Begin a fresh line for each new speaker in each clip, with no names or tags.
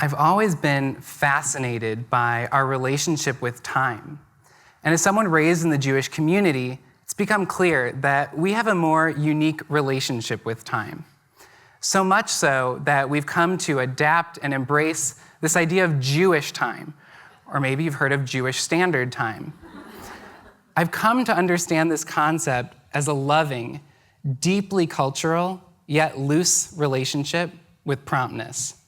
I've always been fascinated by our relationship with time. And as someone raised in the Jewish community, it's become clear that we have a more unique relationship with time. So much so that we've come to adapt and embrace this idea of Jewish time, or maybe you've heard of Jewish Standard Time. I've come to understand this concept as a loving, deeply cultural, yet loose relationship with promptness.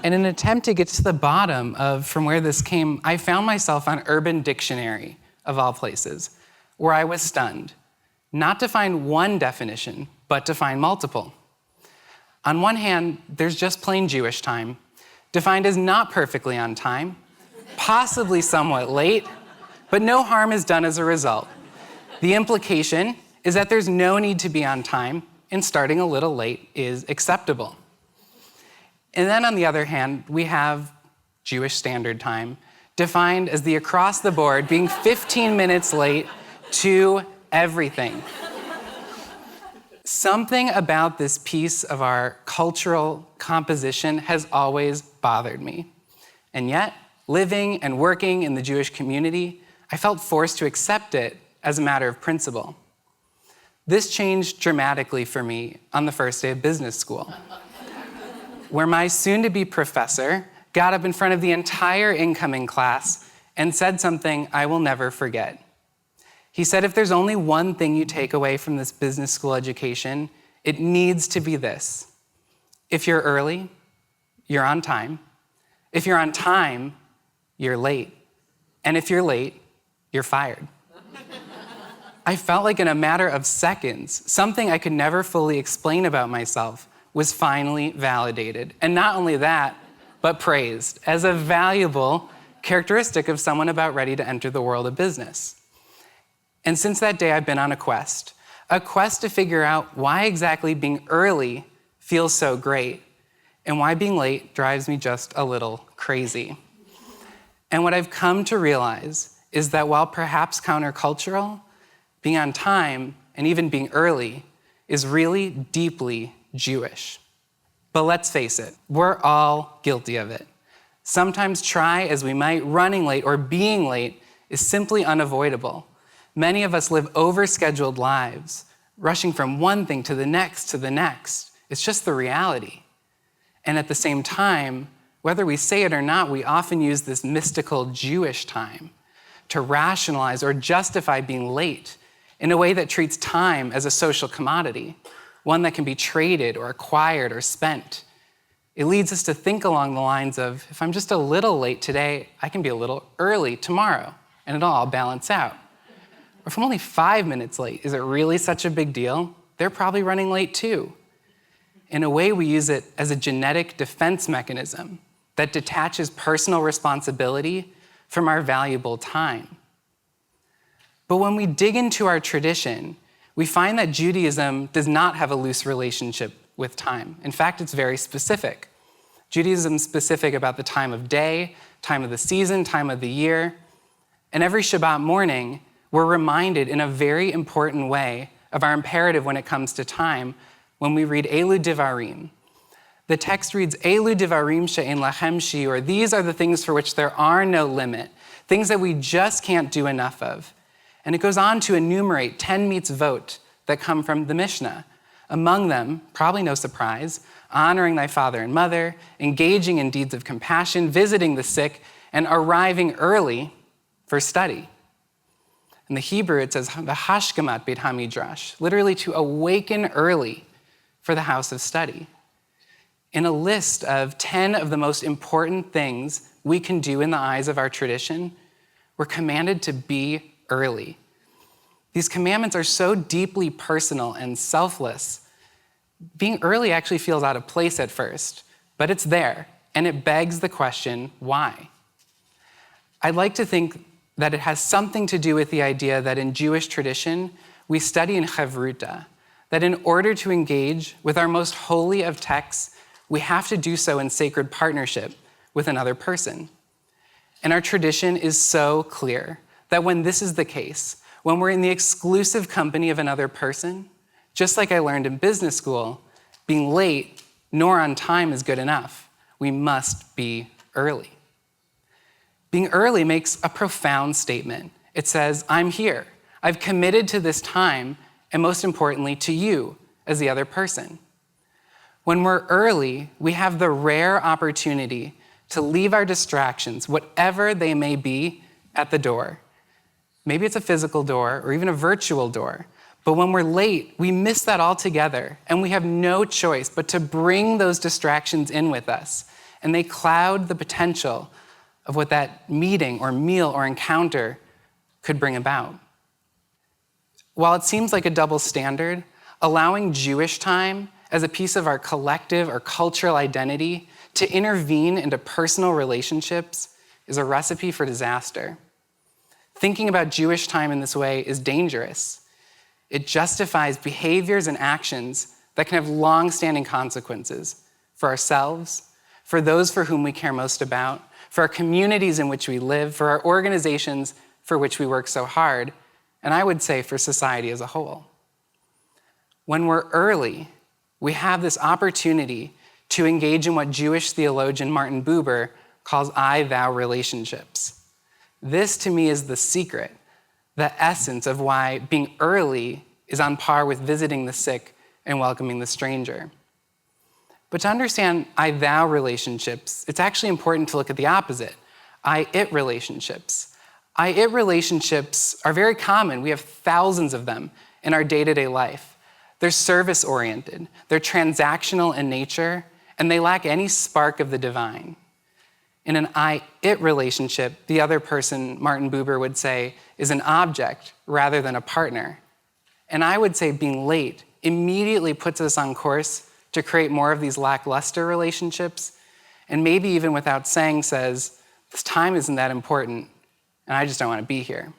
In an attempt to get to the bottom of from where this came, I found myself on Urban Dictionary, of all places, where I was stunned, not to find one definition, but to find multiple. On one hand, there's just plain Jewish time, defined as not perfectly on time, possibly somewhat late, but no harm is done as a result. The implication is that there's no need to be on time, and starting a little late is acceptable. And then on the other hand, we have Jewish Standard Time, defined as the across the board being 15 minutes late to everything. Something about this piece of our cultural composition has always bothered me. And yet, living and working in the Jewish community, I felt forced to accept it as a matter of principle. This changed dramatically for me on the first day of business school, where my soon-to-be professor got up in front of the entire incoming class and said something I will never forget. He said, if there's only one thing you take away from this business school education, it needs to be this. If you're early, you're on time. If you're on time, you're late. And if you're late, you're fired. I felt like in a matter of seconds, something I could never fully explain about myself was finally validated. And not only that, but praised as a valuable characteristic of someone about ready to enter the world of business. And since that day, I've been on a quest to figure out why exactly being early feels so great and why being late drives me just a little crazy. And what I've come to realize is that while perhaps countercultural, being on time and even being early is really deeply Jewish. But let's face it, we're all guilty of it. Sometimes try as we might, running late or being late is simply unavoidable. Many of us live overscheduled lives, rushing from one thing to the next to the next. It's just the reality. And at the same time, whether we say it or not, we often use this mystical Jewish time to rationalize or justify being late in a way that treats time as a social commodity, one that can be traded or acquired or spent. It leads us to think along the lines of, if I'm just a little late today, I can be a little early tomorrow, and it'll all balance out. Or if I'm only 5 minutes late, is it really such a big deal? They're probably running late too. In a way, we use it as a genetic defense mechanism that detaches personal responsibility from our valuable time. But when we dig into our tradition, we find that Judaism does not have a loose relationship with time. In fact, it's very specific. Judaism is specific about the time of day, time of the season, time of the year. And every Shabbat morning, we're reminded in a very important way of our imperative when it comes to time when we read Elu Divarim. The text reads, Elu Divarim she'en lachem shiur. These are the things for which there are no limit, things that we just can't do enough of. And it goes on to enumerate 10 mitzvot that come from the Mishnah. Among them, probably no surprise, honoring thy father and mother, engaging in deeds of compassion, visiting the sick, and arriving early for study. In the Hebrew, it says, v'hashkamat beit hamidrash, literally to awaken early for the house of study. In a list of 10 of the most important things we can do in the eyes of our tradition, we're commanded to be early. These commandments are so deeply personal and selfless. Being early actually feels out of place at first, but it's there, and it begs the question, why? I'd like to think that it has something to do with the idea that in Jewish tradition, we study in chavruta, that in order to engage with our most holy of texts, we have to do so in sacred partnership with another person. And our tradition is so clear that when this is the case, when we're in the exclusive company of another person, just like I learned in business school, being late nor on time is good enough. we must be early. Being early makes a profound statement. It says, I'm here. I've committed to this time, and most importantly, to you as the other person. When we're early, we have the rare opportunity to leave our distractions, whatever they may be, at the door. Maybe it's a physical door or even a virtual door. But when we're late, we miss that altogether, and we have no choice but to bring those distractions in with us, and they cloud the potential of what that meeting or meal or encounter could bring about. While it seems like a double standard, allowing Jewish time as a piece of our collective or cultural identity to intervene into personal relationships is a recipe for disaster. Thinking about Jewish time in this way is dangerous. It justifies behaviors and actions that can have long-standing consequences for ourselves, for those for whom we care most about, for our communities in which we live, for our organizations for which we work so hard, and I would say for society as a whole. When we're early, we have this opportunity to engage in what Jewish theologian Martin Buber calls I-thou relationships. This, to me, is the secret, the essence of why being early is on par with visiting the sick and welcoming the stranger. But to understand I-thou relationships, it's actually important to look at the opposite, I-it relationships. I-it relationships are very common. We have thousands of them in our day-to-day life. They're service-oriented, they're transactional in nature, and they lack any spark of the divine. In an I-it relationship, the other person, Martin Buber would say, is an object rather than a partner. And I would say being late immediately puts us on course to create more of these lackluster relationships, and maybe even without saying says, this time isn't that important, and I just don't want to be here.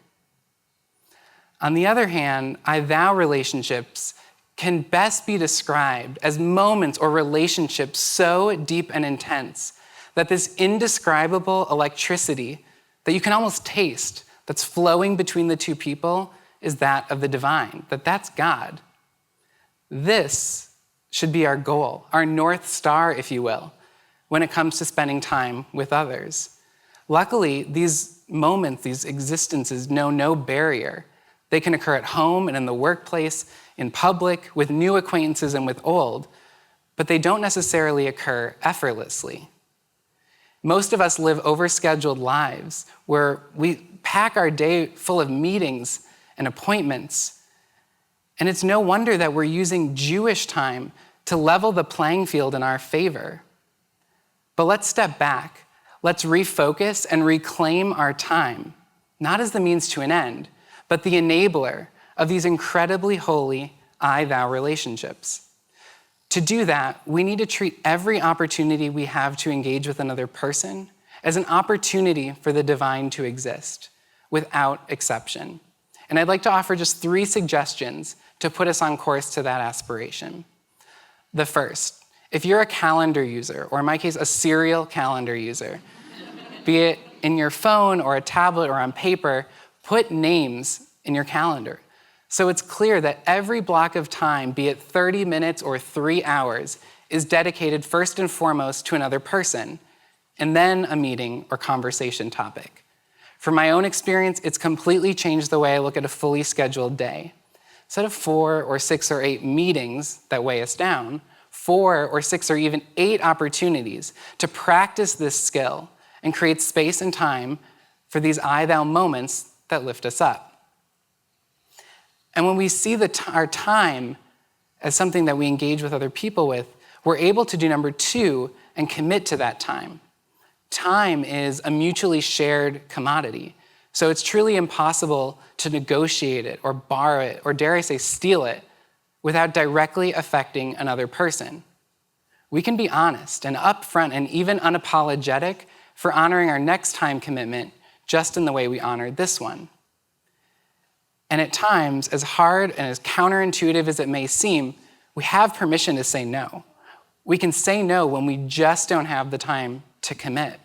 On the other hand, I-thou relationships can best be described as moments or relationships so deep and intense that this indescribable electricity that you can almost taste that's flowing between the two people is that of the divine, that's God. This should be our goal, our North Star, if you will, when it comes to spending time with others. Luckily, these moments, these existences know no barrier. They can occur at home and in the workplace, in public, with new acquaintances and with old, but they don't necessarily occur effortlessly. Most of us live overscheduled lives where we pack our day full of meetings and appointments, and it's no wonder that we're using Jewish time to level the playing field in our favor. But let's step back. Let's refocus and reclaim our time, not as the means to an end, but the enabler of these incredibly holy I-thou relationships. To do that, we need to treat every opportunity we have to engage with another person as an opportunity for the divine to exist, without exception. And I'd like to offer just 3 suggestions to put us on course to that aspiration. The first, if you're a calendar user, or in my case, a serial calendar user, be it in your phone or a tablet or on paper, put names in your calendar. So it's clear that every block of time, be it 30 minutes or 3 hours, is dedicated first and foremost to another person, and then a meeting or conversation topic. From my own experience, it's completely changed the way I look at a fully scheduled day. Instead of 4 or 6 or 8 meetings that weigh us down, 4 or 6 or even 8 opportunities to practice this skill and create space and time for these I-thou moments that lift us up. And when we see our time as something that we engage with other people with, we're able to do number 2 and commit to that time. Time is a mutually shared commodity. So it's truly impossible to negotiate it or borrow it or, dare I say, steal it without directly affecting another person. We can be honest and upfront and even unapologetic for honoring our next time commitment just in the way we honored this one. And at times, as hard and as counterintuitive as it may seem, we have permission to say no. We can say no when we just don't have the time to commit.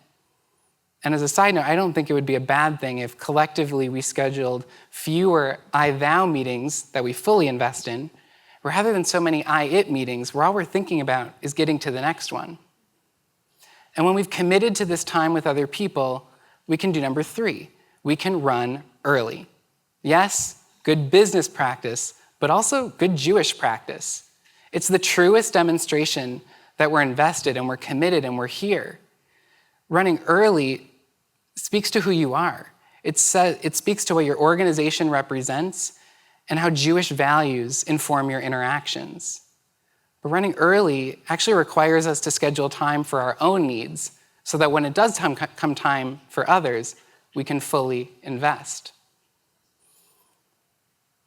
And as a side note, I don't think it would be a bad thing if collectively we scheduled fewer I-thou meetings that we fully invest in, rather than so many I-it meetings where all we're thinking about is getting to the next one. And when we've committed to this time with other people, we can do number 3. We can run early. Yes, good business practice, but also good Jewish practice. It's the truest demonstration that we're invested and we're committed and we're here. Running early speaks to who you are. It speaks to what your organization represents and how Jewish values inform your interactions. But running early actually requires us to schedule time for our own needs so that when it does come time for others, we can fully invest.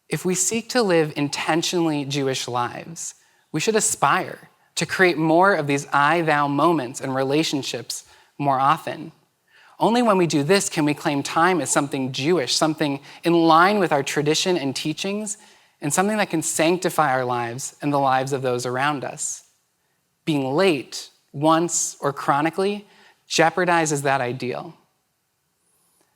If we seek to live intentionally Jewish lives, we should aspire to create more of these I-thou moments and relationships more often. Only when we do this can we claim time as something Jewish, something in line with our tradition and teachings, and something that can sanctify our lives and the lives of those around us. Being late, once, or chronically jeopardizes that ideal.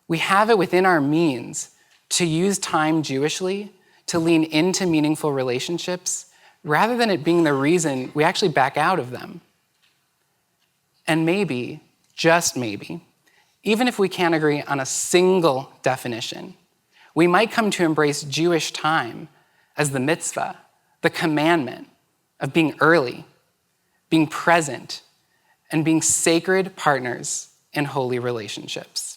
We have it within our means to use time Jewishly, to lean into meaningful relationships, rather than it being the reason we actually back out of them. And maybe, just maybe, even if we can't agree on a single definition, we might come to embrace Jewish time as the mitzvah, the commandment of being early, being present, and being sacred partners in holy relationships.